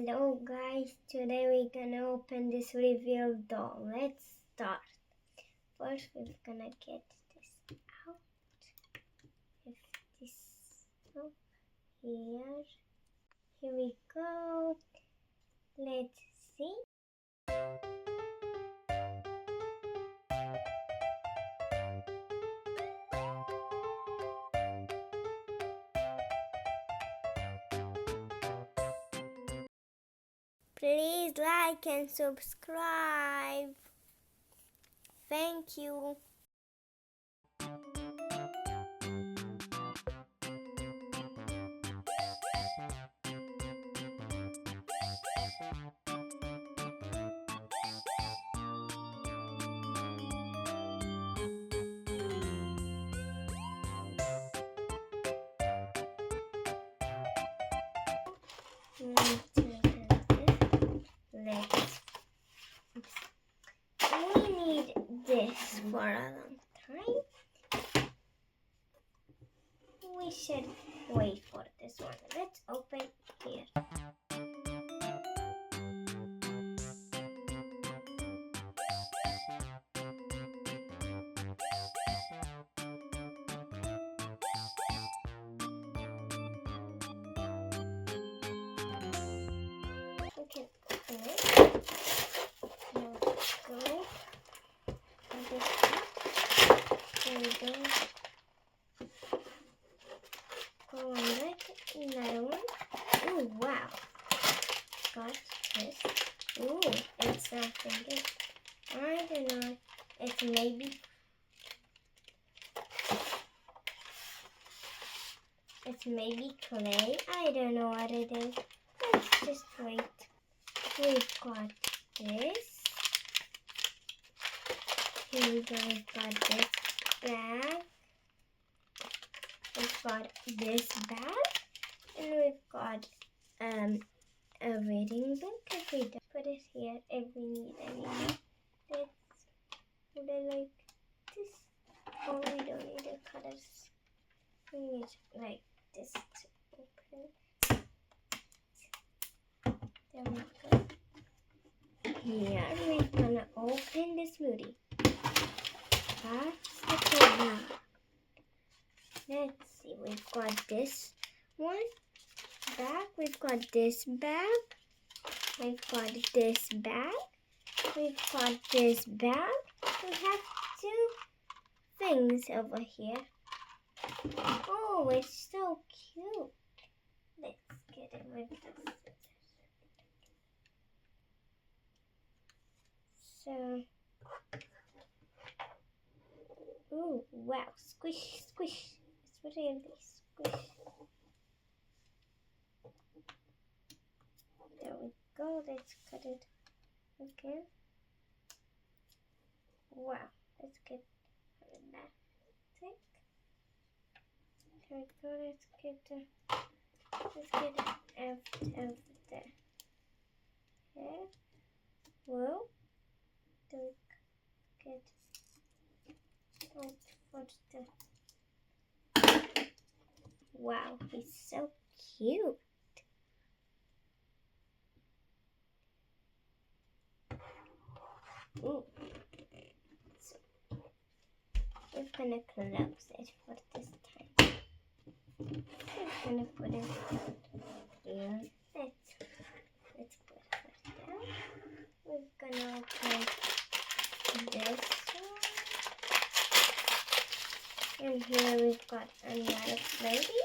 Hello guys, today we're gonna open this reveal doll. Let's start. First we're gonna get this out. If this up here. Here we go. Let's see. Please like and subscribe. Thank you. We need this for a long time. We should wait for this one. Let's open here. We can open it. Now go. And this up. There we go. Go on right. Another one. Oh wow. Got this. Ooh, it's something good. I don't know. It's maybe. It's maybe clay. I don't know what it is. Let's just wait. We've got this. Here we go. We've got this bag. We've got this bag. And we've got a reading book. If we don't put it here, if we need any more, let's put it like this. Oh, we don't need the cutters. We need like this to open. There we go. Here we're gonna open the smoothie. That's the plan. Let's see. We've got this one bag. We've got this bag. We've got this bag. We've got this bag. We have two things over here. Oh, it's so cute. Let's get it with the scissors. So, ooh, wow, squish, squish. It's really squish. There we go. Let's cut it again. Wow, let's get that thick. There we go. Let's get it out of the head. Whoa. There we get out for the. Wow, he's so cute. Ooh. So we're gonna close it for this time. We're gonna put it here. Let's put it down. We're gonna open this one. And here we've got another floaty.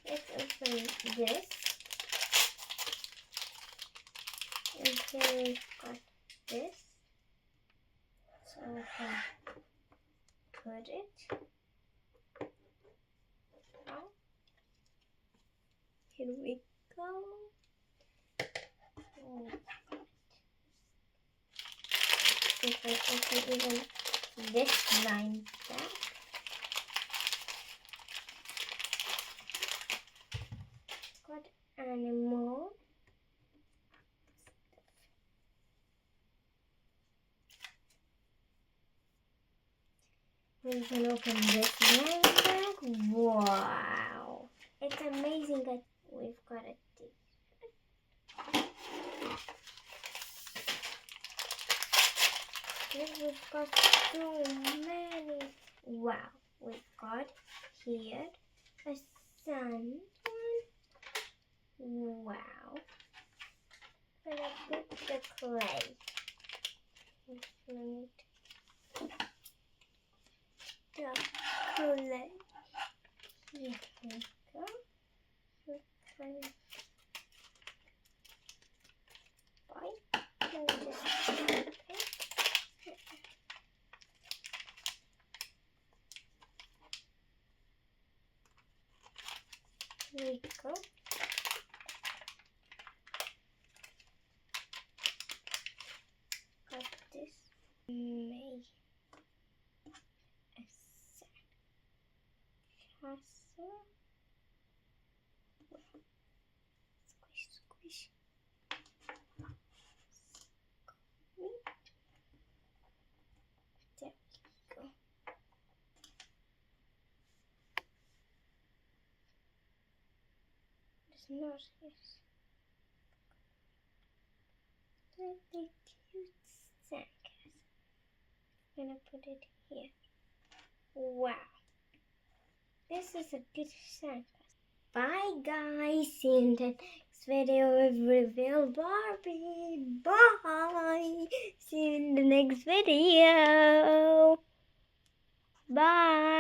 Let's open this. And here we've got this. So we can put it out. Here we go. Oh. If I open even this line back. Got animal. We're gonna open this line back. Wow, it's amazing that we've got a t-shirt. We've got so many. Wow, we've got here a sun one. Wow. But I put the clay. And the clay. Here we go. So kind of bite. And just okay. Here we go. Got this. Make a castle. Squish, squish. There we go. It's not this. Really cute sandcastle. I'm gonna put it here. Wow. This is a good sandcastle. Bye guys. See you in the next video with Reveal Barbie. Bye. See you in the next video. Bye.